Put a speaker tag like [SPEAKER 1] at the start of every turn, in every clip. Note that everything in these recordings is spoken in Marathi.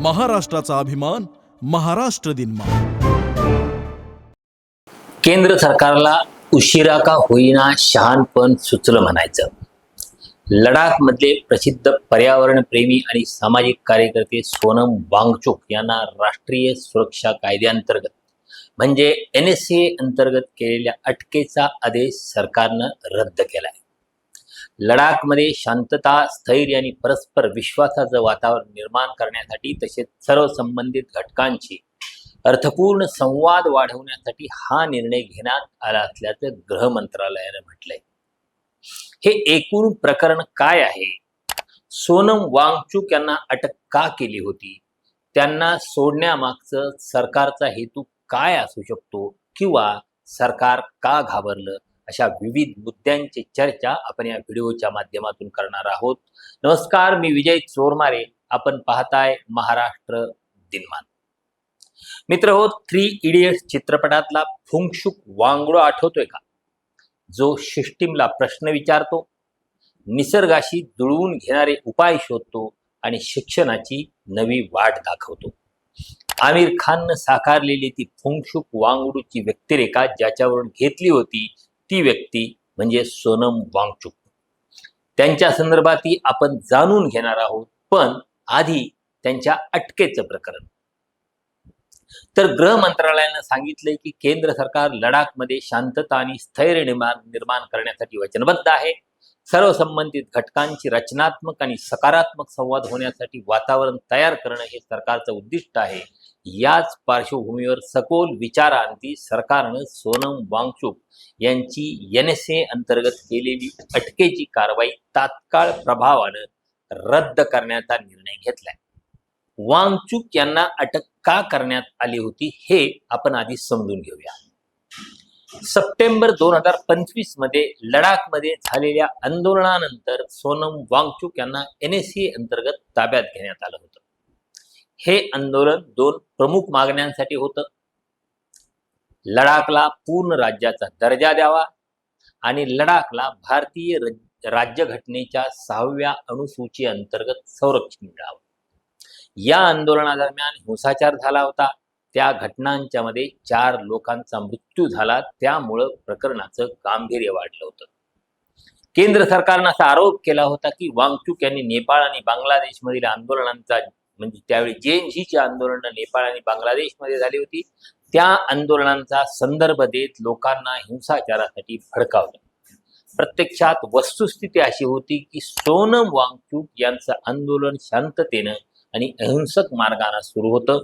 [SPEAKER 1] महाराष्ट्राचा अभिमान, महाराष्ट्र दिन.
[SPEAKER 2] केंद्र सरकारला उशिरा का होईना शहाणपण सुचलं म्हणायचं. लडाखमधले प्रसिद्ध पर्यावरण प्रेमी आणि सामाजिक कार्यकर्ते सोनम वांगचुक यांना राष्ट्रीय सुरक्षा कायद्याअंतर्गत म्हणजे NSA अंतर्गत केलेल्या अटकेचा आदेश सरकारनं रद्द केलाय. लडाखमध्ये शांतता, स्थैर्य आणि परस्पर विश्वासाचं वातावरण निर्माण करण्यासाठी तसेच सर्व संबंधित घटकांची अर्थपूर्ण संवाद वाढवण्यासाठी हा निर्णय घेण्यात आला असल्याचं गृह मंत्रालयाने म्हटलंय. हे एकूण प्रकरण काय आहे? सोनम वांगचुक यांना अटक का केली होती? त्यांना सोडण्यामागचं सरकारचा हेतू काय असू शकतो किंवा सरकार का घाबरलं? अशा विविध मुद्द्यांची चर्चा आपण या व्हिडिओच्या माध्यमातून करणार आहोत. नमस्कार, मी विजय चोरमारे. आपण पाहताय महाराष्ट्र दिनमान. मित्र हो, 3 इडियट्स चित्रपटातला फुंगशुक वांगडू आठवतोय का? जो सिस्टीमला प्रश्न विचारतो, निसर्गाशी जुळवून घेणारे उपाय शोधतो आणि शिक्षणाची नवी वाट दाखवतो. आमिर खाननं साकारलेली ती फुंगशुक वांगडूची व्यक्तिरेखा ज्याच्यावरून घेतली होती ती व्यक्ती म्हणजे सोनम वांगचुक. त्यांच्या संदर्भातही आपण जाणून घेणार आहोत. पण आधी त्यांच्या अटकेचं प्रकरण. तर गृह मंत्रालयानं सांगितलंय की केंद्र सरकार लडाखमध्ये शांतता आणि स्थैर्य निर्माण करण्यासाठी वचनबद्ध आहे. सर्व संबंधित घटकांची रचनात्मक आणि सकारात्मक संवाद होण्यासाठी वातावरण तयार करणं हे सरकारचं उद्दिष्ट आहे. याच पार्श्वभूमीवर सखोल विचारांती सरकारनं सोनम वांगचुक यांची NSA अंतर्गत केलेली अटकेची कारवाई तात्काळ प्रभावानं रद्द करण्याचा निर्णय घेतलाय. वांगचुक यांना अटक का करण्यात आली होती हे आपण आधी समजून घेऊया. सप्टेंबर 2025 मध्ये लडाखमध्ये झालेल्या आंदोलनानंतर सोनम वांगचुक यांना NSA अंतर्गत ताब्यात घेण्यात आलं होतं. हे आंदोलन 2 प्रमुख मागण्यांसाठी होतं. लडाखला पूर्ण राज्याचा दर्जा द्यावा आणि लडाखला भारतीय राज्यघटनेच्या 6व्या अनुसूची अंतर्गत संरक्षण मिळावं. या आंदोलनादरम्यान हिंसाचार झाला होता. त्या घटनांच्या मध्ये 4 लोकांचा मृत्यू झाला. त्यामुळं प्रकरणाचं गांभीर्य वाढलं होतं. केंद्र सरकारनं असा आरोप केला होता की वांगचुक यांनी नेपाळ आणि बांगलादेशमधील आंदोलनांचा म्हणजे त्यावेळी JNG आंदोलन नेपाळ आणि बांगलादेशमध्ये झाली होती, त्या आंदोलनांचा संदर्भ देत लोकांना हिंसाचारासाठी भडकावलं. प्रत्यक्षात वस्तुस्थिती अशी होती की सोनम वांगचुक यांचं आंदोलन शांततेनं आणि अहिंसक मार्गाने सुरू होतं.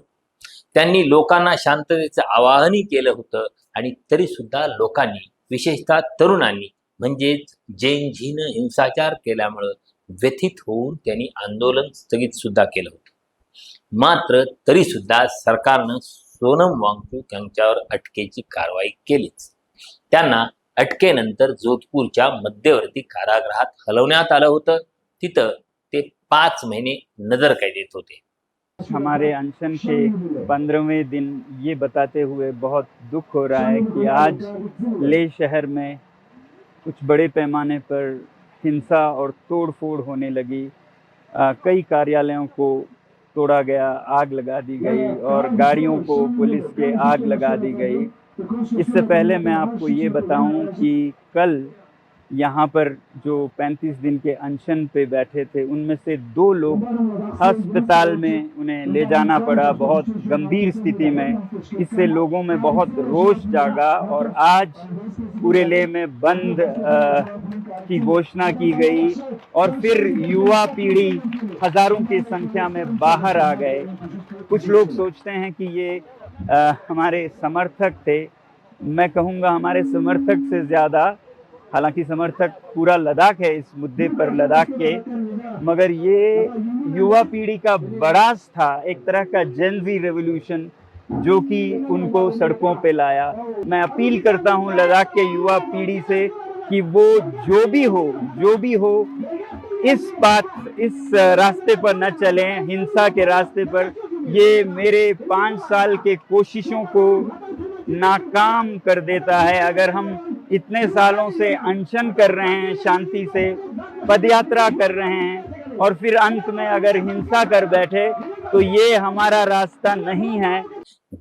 [SPEAKER 2] त्यांनी लोकांना शांततेचं आवाहनही केलं होतं आणि तरी सुद्धा लोकांनी, विशेषतः तरुणांनी म्हणजेच JNGनं हिंसाचार केल्यामुळं व्यथित होऊन त्यांनी आंदोलन स्थगित सुद्धा केलं होतं. मात्र तरी सुद्धा सरकारनं सोनम वांगचुक यांच्यावर अटकेची कारवाई केलीच. त्यांना अटकेनंतर जोधपूरच्या मध्यवर्ती कारागृहात हलवण्यात आलं होतं. तिथं ते 5 महिने नजरकैदेत होते.
[SPEAKER 3] हमारे अनशन के 15वें दिन ये बताते हुए बहुत दुख हो रहा है कि आज लेह शहर में कुछ बड़े पैमाने पर हिंसा और तोड़फोड़ होने लगी. कई कार्यालयों को तोड़ा गया, आग लगा दी गई और गाड़ियों को पुलिस के आग लगा दी गई. इससे पहले मैं आपको ये बताऊं कि कल यहाँ पर जो 35 दिन के अनशन पे बैठे थे उनमें से 2 लोग अस्पताल में उन्हें ले जाना पड़ा बहुत गंभीर स्थिति में. इससे लोगों में बहुत रोष जागा और आज पूरे लेह में बंद की घोषणा की गई और फिर युवा पीढ़ी हजारों की संख्या में बाहर आ गए. कुछ लोग सोचते हैं कि ये हमारे समर्थक थे. मैं कहूँगा हमारे समर्थक से ज़्यादा, हालांकि समर्थक पूरा लद्दाख है इस मुद्दे पर लद्दाख के, मगर ये युवा पीढ़ी का बड़ास था, एक तरह का जेन ज़ी रेवोल्यूशन जो कि उनको सड़कों पे लाया. मैं अपील करता हूँ लद्दाख के युवा पीढ़ी से कि वो जो भी हो इस रास्ते पर न चलें, हिंसा के रास्ते पर. ये मेरे 5 साल के कोशिशों को नाकाम कर देता है. अगर हम इतने सालों से अनशन कर रहे हैं, शांति से पदयात्रा कर रहे हैं और फिर अंत में अगर हिंसा कर बैठे तो ये हमारा रास्ता नहीं है।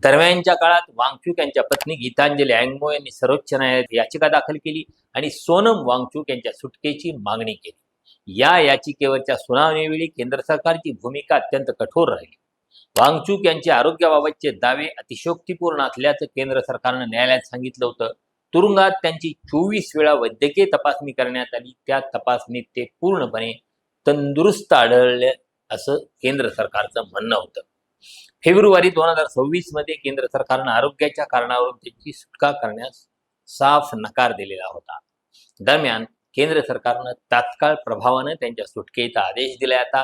[SPEAKER 2] दरम्यानच्या काळात वांगचुक यांच्या पत्नी गीतांजली अँगमो यांनी सर्वोच्च न्यायालयात याचिका दाखल केली आणि सोनम वांगचुक यांच्या सुटकेची मागणी केली। या याचिकेवरच्या सुनावणीवेळी केंद्र सरकारची भूमिका अत्यंत कठोर राहिली। वांगचुक यांचे आरोग्याबाबतचे दावे अतिशयोक्तीपूर्ण असल्याचं केंद्र सरकारनं न्यायालयात सांगितलं होतं। तुरुंगात त्यांची 24 वेळा वैद्यकीय तपासणी करण्यात आली, त्या तपासणीत ते पूर्णपणे तंदुरुस्त आढळले असं केंद्र सरकारचं म्हणणं होतं। फेब्रुवारी 2026 मध्ये केंद्र सरकारनं आरोग्याच्या कारणावरून त्यांची सुटका करण्यास साफ नकार दिलेला होता। दरम्यान केंद्र सरकारनं तात्काळ प्रभावानं त्यांच्या सुटकेचा आदेश दिलाय। आता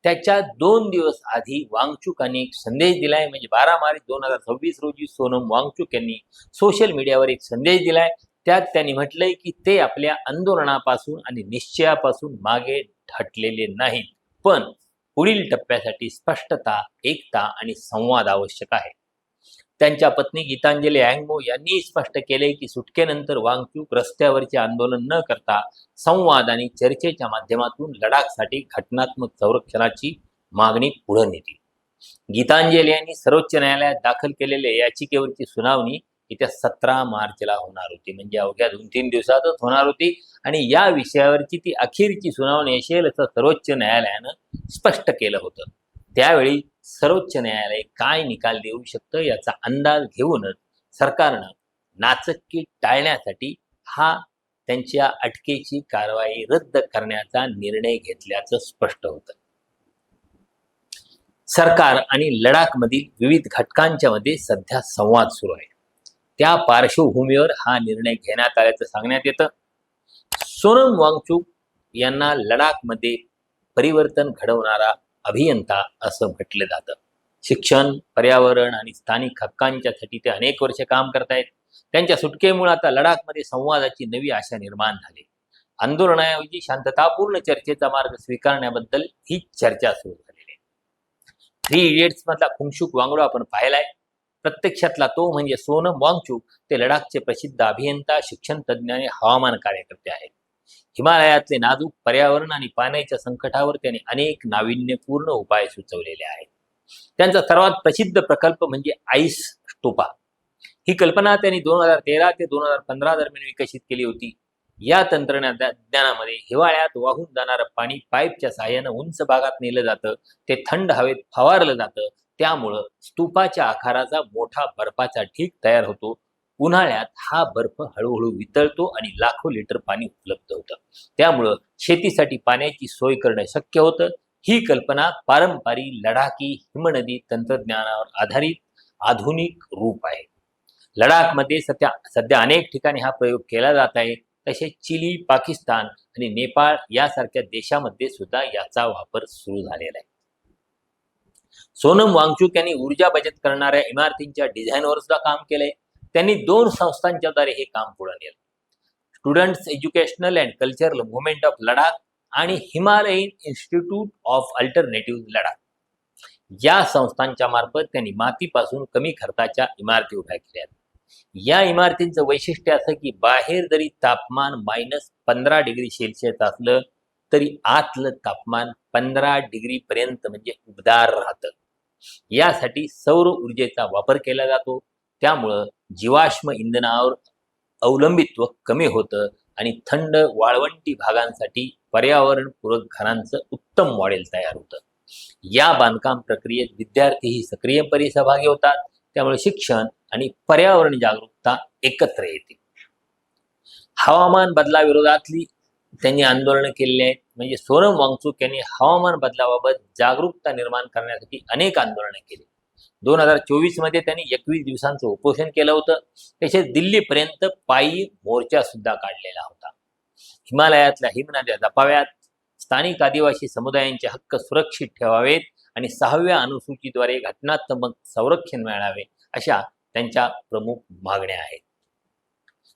[SPEAKER 2] त्याच्या 2 दिवस आधी वांगचुक यांनी एक संदेश दिलाय, म्हणजे 12 मार्च 2026 रोजी सोनम वांगचुक यांनी सोशल मीडियावर एक संदेश दिलाय। त्यात त्यांनी म्हटलंय की ते आपल्या आंदोलनापासून आणि निश्चयापासून मागे हटलेले नाहीत, पण पुढील टप्प्यासाठी स्पष्टता, एकता आणि संवाद आवश्यक आहे। त्यांच्या पत्नी गीतांजली अँगमो यांनी स्पष्ट केले की सुटकेनंतर वांगचुक रस्त्यावरचे आंदोलन न करता संवाद आणि चर्चेच्या माध्यमातून लडाखसाठी घटनात्मक संरक्षणाची मागणी पुढे नेतील। गीतांजली यांनी सर्वोच्च न्यायालयात दाखल केलेल्या याचिकेवरची सुनावणी येत्या 17 मार्चला होणार होती, म्हणजे अवघ्या 2-3 दिवसातच होणार होती आणि या विषयावरची ती अखेरची सुनावणी असेल असं सर्वोच्च न्यायालयानं स्पष्ट केलं होतं। त्यावेळी सर्वोच्च न्यायालय काय निकाल देऊ शकतं याचा अंदाज घेऊनच सरकारनं नाचक्की टाळण्यासाठी हा त्यांच्या अटकेची कारवाई रद्द करण्याचा निर्णय घेतल्याचं स्पष्ट होतं। सरकार आणि लडाखमधील विविध घटकांच्या मध्ये सध्या संवाद सुरू आहे, त्या पार्श्वभूमीवर हा निर्णय घेण्यात आल्याचं सांगण्यात येतं। सोनम वांगचुक यांना लडाखमध्ये परिवर्तन घडवणारा अभियंता असं म्हटलं जातं। शिक्षण, पर्यावरण आणि स्थानिक हक्कांच्यासाठी ते अनेक वर्षे काम करतायत। त्यांच्या सुटकेमुळे आता लडाखमध्ये संवादाची नवी आशा निर्माण झाली। आंदोलनाऐवजी शांततापूर्ण चर्चेचा मार्ग स्वीकारण्याबद्दल ही चर्चा सुरू झालेली आहे। 3 इडियट्स मधला खुंगशुक वांगडू आपण पाहिलाय, प्रत्यक्षातला तो म्हणजे सोनम वांगचुक। ते लडाखचे प्रसिद्ध अभियंता, शिक्षण तज्ज्ञ आणि हवामान कार्यकर्ते आहेत। हिमालयातले नाजूक पर्यावरण आणि पाण्याच्या संकटावर त्यांनी अनेक नाविन्यपूर्ण उपाय सुचवलेले आहेत। त्यांचा सर्वात प्रसिद्ध प्रकल्प म्हणजे आईस स्तूपा। ही कल्पना त्यांनी 2013 ते 2015 दरम्यान विकसित केली होती। या तंत्रज्ञानामध्ये हिवाळ्यात वाहून जाणारं पाणी पाईपच्या सहाय्यानं उंच भागात नेलं जातं, ते थंड हवेत फवारलं जातं, त्यामुळं स्तूपाच्या आकाराचा मोठा बर्फाचा ढीग तयार होतो। उन्हाळ्यात हा बर्फ हळूहळू वितळतो आणि लाखो लिटर पाणी उपलब्ध होतं, त्यामुळं शेतीसाठी पाण्याची सोय करणं शक्य होतं। ही कल्पना पारंपरिक लडाखी हिमनदी तंत्रज्ञानावर आधारित आधुनिक रूप आहे। लडाखमध्ये सध्या अनेक ठिकाणी हा प्रयोग केला जात आहे। तसेच चिली, पाकिस्तान आणि नेपाळ यासारख्या देशामध्ये सुद्धा याचा वापर सुरू झालेला आहे। सोनम वांगचुक यांनी ऊर्जा बचत करणाऱ्या इमारतींच्या डिझाईनवर सुद्धा काम केलंय। त्यांनी 2 संस्थांच्याद्वारे हे काम पुढे नेलं, students educational and cultural movement of Ladakh आणि Himalayan institute of alternative Ladakh. या संस्थांच्या मार्फत त्यांनी मातीपासून कमी खर्चाच्या इमारती उभ्या केल्या। या इमारतींचं वैशिष्ट्य असं की बाहेर जरी तापमान -15 डिग्री सेल्सिअस असलं तरी आतलं तापमान 15 डिग्री पर्यंत म्हणजे उबदार राहतं। यासाठी सौर ऊर्जेचा वापर केला जातो, त्यामुळं जीवाश्म इंधनावर अवलंबित्व कमी होतं आणि थंड वाळवंटी भागांसाठी पर्यावरणपूरक घरांचं उत्तम मॉडेल तयार होतं। या बांधकाम प्रक्रियेत विद्यार्थीही सक्रियपणे सहभागी होतात, त्यामुळे शिक्षण आणि पर्यावरण जागरूकता एकत्र येते। हवामान बदलाविरोधातली त्यांनी आंदोलनं केलेली आहेत, म्हणजे सोनम वांगचुक यांनी हवामान बदलाबाबत जागरूकता निर्माण करण्यासाठी अनेक आंदोलनं केली। 2024 मध्ये त्यांनी 21 दिवसांचं उपोषण केलं होतं। तसेच दिल्लीपर्यंत पायी मोर्चा सुद्धा काढलेला होता। हिमालयातल्या हिमनद्या जपाव्यात, स्थानिक आदिवासी समुदायांचे हक्क सुरक्षित ठेवावेत आणि 6व्या अनुसूचीद्वारे घटनात्मक संरक्षण मिळावे, अशा त्यांच्या प्रमुख मागण्या आहेत।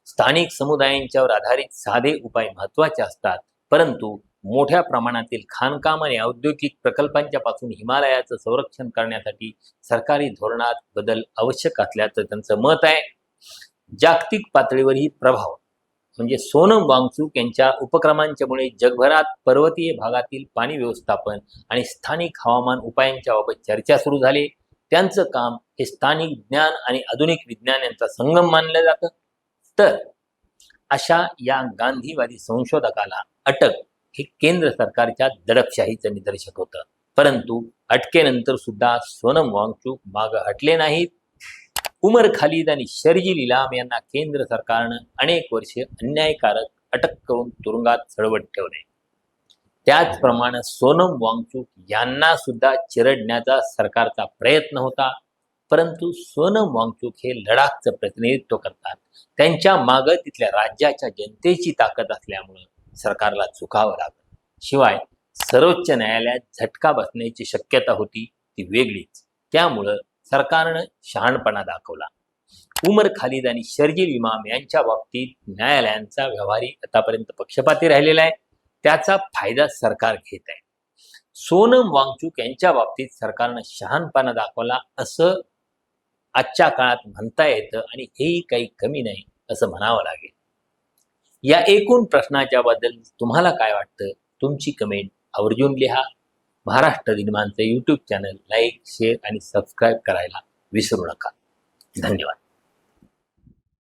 [SPEAKER 2] स्थानिक समुदायांच्यावर आधारित साधे उपाय महत्त्वाचे असतात, परंतु मोठ्या प्रमाणातील खाणकाम आणि औद्योगिक प्रकल्पांच्या पासून हिमालयाचं संरक्षण करण्यासाठी सरकारी धोरणात बदल आवश्यक असल्याचं त्यांचं मत आहे। जागतिक पातळीवरही प्रभाव म्हणजे सोनम वांगचुक यांच्या उपक्रमांच्यामुळे जगभरात पर्वतीय भागातील पाणी व्यवस्थापन आणि स्थानिक हवामान उपायांच्या बाबत चर्चा सुरू झाली. त्यांचं काम हे स्थानिक ज्ञान आणि आधुनिक विज्ञान यांचा संगम मानलं जातं. तर अशा या गांधीवादी संशोधकाला अटक हे केंद्र सरकारच्या दडपशाहीचं निदर्शक होतं. परंतु अटकेनंतर सुद्धा सोनम वांगचुक मागं हटले नाहीत. उमर खालिद आणि शर्जील इलाम यांना केंद्र सरकारनं अनेक वर्षे अन्यायकारक अटक करून तुरुंगात चळवत ठेवले. त्याचप्रमाणे सोनम वांगचुक यांना सुद्धा चिरडण्याचा सरकारचा प्रयत्न होता. परंतु सोनम वांगचुक हे लडाखचं प्रतिनिधित्व करतात. त्यांच्या मागं तिथल्या राज्याच्या जनतेची ताकद असल्यामुळं सरकारला झुकावं लागलं. शिवाय सर्वोच्च न्यायालयात झटका बसण्याची शक्यता होती ती वेगळीच. त्यामुळं सरकारनं शहाणपणा दाखवला. उमर खालिद आणि शर्जील इमाम यांच्या बाबतीत न्यायालयांचा व्यवहारी आतापर्यंत पक्षपाती राहिलेला आहे. त्याचा फायदा सरकार घेत आहे. सोनम वांगचुक यांच्या बाबतीत सरकारनं शहाणपणा दाखवला असं आजच्या काळात म्हणता येतं आणि हेही काही कमी नाही असं म्हणावं लागेल. या एकूण प्रश्नाच्या बद्दल तुम्हाला काय वाटतं? तुमची कमेंट आवर्जून लिहा. महाराष्ट्र दिनमानचं यूट्यूब चॅनल लाईक, शेअर आणि सबस्क्राईब करायला विसरू नका. धन्यवाद.